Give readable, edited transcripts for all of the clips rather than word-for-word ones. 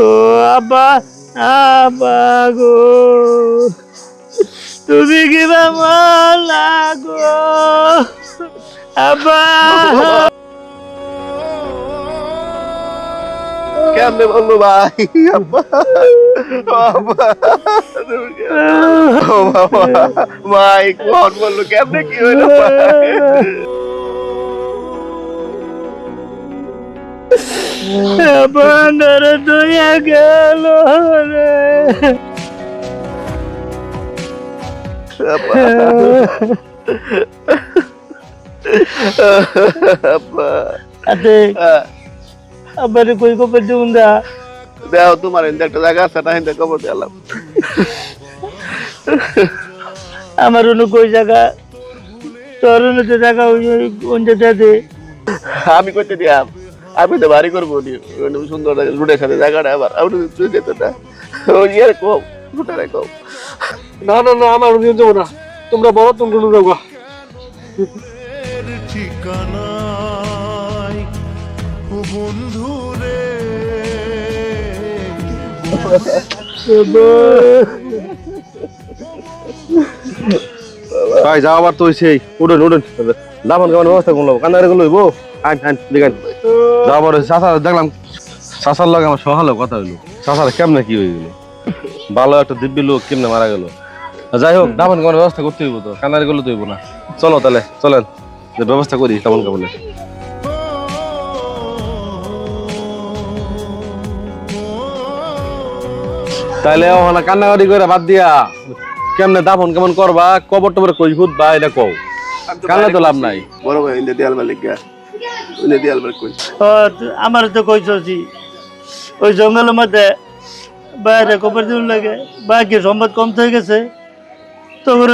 ও আব্বা, আব্বা গো, তুমি কি মালা গো আব্বা। কেমনে বললো ভাই? আব্বা, আব্বা, ও বাবা, ভাই কোন বললো? কেমনে কি হইলো ভাই? বন্ধরে দুইয়া গেল রে। আব্বা, আতে আব্বারে কই কবে দিউন দা। দেও তোমার ইন্দা একটা জায়গা আছে না, ইন্দা কবর দিলাম। আমার অন্য কই জায়গা, তোর অন্য যে জায়গা ওই দে। আমি কইতে দিয়াম, আমি তো বাড়ি করবো নি সুন্দর রুটের সাথে জায়গাটা। আবার আমি তুই যেত না, ওই ইয়ার কম রুটারে কম। না না না, আমার নিয়ে যাবো না, তোমরা বলো তোমরা যাবো। ঠিকানায় ও বন্ধু রে, ভাই যাও আবার তো সেই উঠেন উঠেন, দামান কেমন ব্যবস্থা করলো কান্দারে গুলো হইবো। আইন আইন দেখেন যাও আবার চাষা দেখলাম, চাষার লগে আমার সহালো কথা হইলো, চাষার কেমনে কি হয়ে গেল, ভালো একটা দিব্যি লোক কেমনে মারা গেল। যাই হোক দামান কেমন ব্যবস্থা করতে হইব, তো কান্দারে গুলো তো হইব না। চলো তাহলে চলেন যে ব্যবস্থা করি তেমন কেমন। তাইলে ওখানে কান্নাকাটি করে বাদ দিয়া কেমনে দাফন কেমন করবা, কবর টবর কই খুঁজবা এটা কও, কান্না তো লাভ নাই। বড় ভাই ইন্দা দিয়াল মালিক গা, ইন্দা দিয়াল মালিক কই। আমার তো কইছি ওই জঙ্গলের মধ্যে বাইরে কবর দিন লাগে, বাকি সম্পদ কম হয়ে গেছে, তখন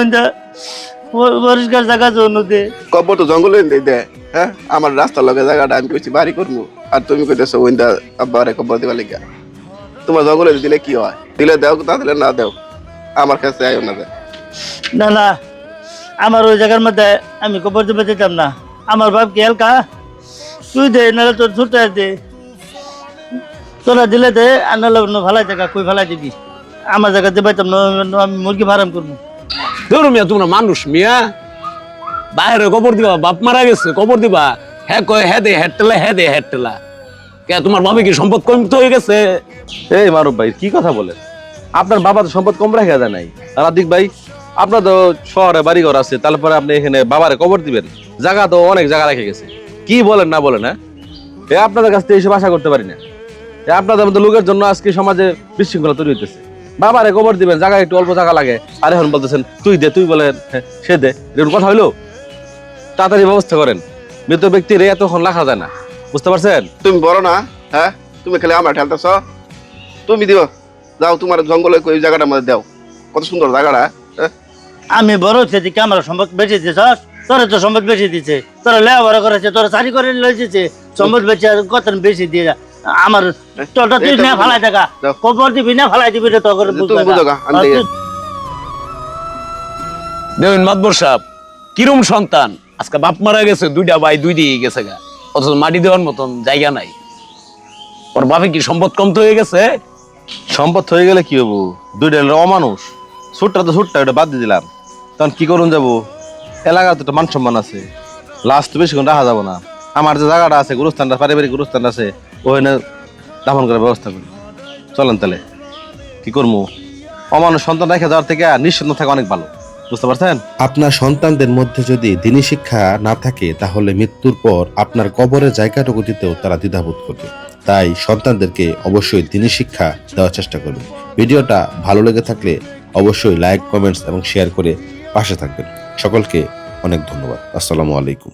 পরিষ্কার জায়গা জন্য দে। কবর তো জঙ্গলে দে, হ্যাঁ আমার রাস্তার লগে জায়গাটা আমি কইছি বাড়ি করবো, আর তুমি কইতেছো ওইন্দা আব্বারে কবর দিবা লিগা। তোমার জঙ্গলে দিলে কি হয়? দিলে দেও, তা দিলে না দেও, আমার কাছে আইও না। না না, আমার ওই জায়গার মধ্যে আমি কবর দিতে যেতাম না। আমার বাপ কি এলকা, তুই দে নাহলে তোর ছোট দে, তোরা দিলে দে, আর নাহলে অন্য ভালাই জায়গা কই ভালাই দিবি। আমার জায়গা দেবাইতাম না, আমি মুরগি ফার্ম করবো। ধরো মিয়া, তোমরা মানুষ মিয়া, বাইরে কবর দিবা, বাপ মারা গেছে কবর দিবা, হ্যাঁ কয় হ্যাঁ দে হেট্টেলা, হ্যাঁ দে হেট্টেলা। কে তোমার বাবা কি সম্পদ কম তো হয়ে গেছে? এই মারুফ ভাই কি কথা বলেন, আপনার বাবা তো সম্পদ কম রেখে দেয় নাই। আর আদিক ভাই আপনার তো শহরে বাড়িঘর আছে, তারপরে আপনি এখানে বাবারে কবর দিবেন, জায়গা তো অনেক জায়গা রেখে গেছে। কি বলেন না বলেন, হ্যাঁ আপনাদের কাছ থেকে এইসব আশা করতে পারি না। আপনাদের মতো লোকের জন্য আজকে সমাজে বিশৃঙ্খলা তৈরি হইতেছে। বাবারে কবর দিবেন, জায়গা একটু অল্প জায়গা লাগে, আর এখন বলতেছেন তুই দে, তুই বলেন সে দে, এরকম কথা হইলো? তাড়াতাড়ি ব্যবস্থা করেন, মৃত ব্যক্তির এতক্ষণ রাখা যায় না, বুঝতে পারছেন? তুমি বড় না, হ্যাঁ তুমি খালি আমার ঠেলতেছ, তুমি দিও। যাও তোমার জঙ্গলে ওই জায়গাটার মধ্যে দাও, কত সুন্দর জায়গাটা। আমি বড় হচ্ছে কি আমার সম্পদ বেঁচে দিয়েছ? তোরা তো সম্পদ বেশি দিচ্ছে, তোরা লেখাপড়া করেছে, তোরা চাকরি করে লইছে, সম্পদ বেঁচে কত বেশি দিয়ে যা। আমার তোরটা তুই না ফালাই থাকা, কবর দিবি না ফালাই দিবি, তোর দেখুন মাতবর সাহেব, কিরম সন্তান, আজকে বাপ মারা গেছে, দুইটা ভাই দুই দিকে গেছে গা, অথচ মাটি দেওয়ার মতন জায়গা নাই। ওর বাপে কি সম্পদ কম তো হয়ে গেছে? সম্পদ হয়ে গেলে কি হবো, দুইটা অমানুষ, ছোট্টা তো ছোট্টা, ওটা বাদ দিয়ে দিলাম, তখন কি করুন যাবো? এলাকা তো একটা মান সম্মান আছে, লাস্ট তো বেশিক্ষণ রাখা যাবো না। আমার যে জায়গাটা আছে, গুরুস্থানটা পারিবারিক গুরুস্থান আছে, ওখানে দাফন করার ব্যবস্থা করি। চলেন তাহলে, কি করবো? অমানুষ সন্তান রেখে যাওয়ার থেকে নিঃসন্তান থাকা অনেক ভালো, বুঝতে পারছেন? আপনার সন্তানদের মধ্যে যদি দ্বীনি শিক্ষা না থাকে, তাহলে মৃত্যুর পর আপনার কবরের জায়গাটুকু দিতেও তারা দ্বিধাবোধ করবে। তাই সন্তানদেরকে অবশ্যই দ্বীনি শিক্ষা দেওয়ার চেষ্টা করবেন। ভিডিওটা ভালো লেগে থাকলে অবশ্যই লাইক, কমেন্টস এবং শেয়ার করে পাশে থাকবেন। সকলকে অনেক ধন্যবাদ। আসসালামু আলাইকুম।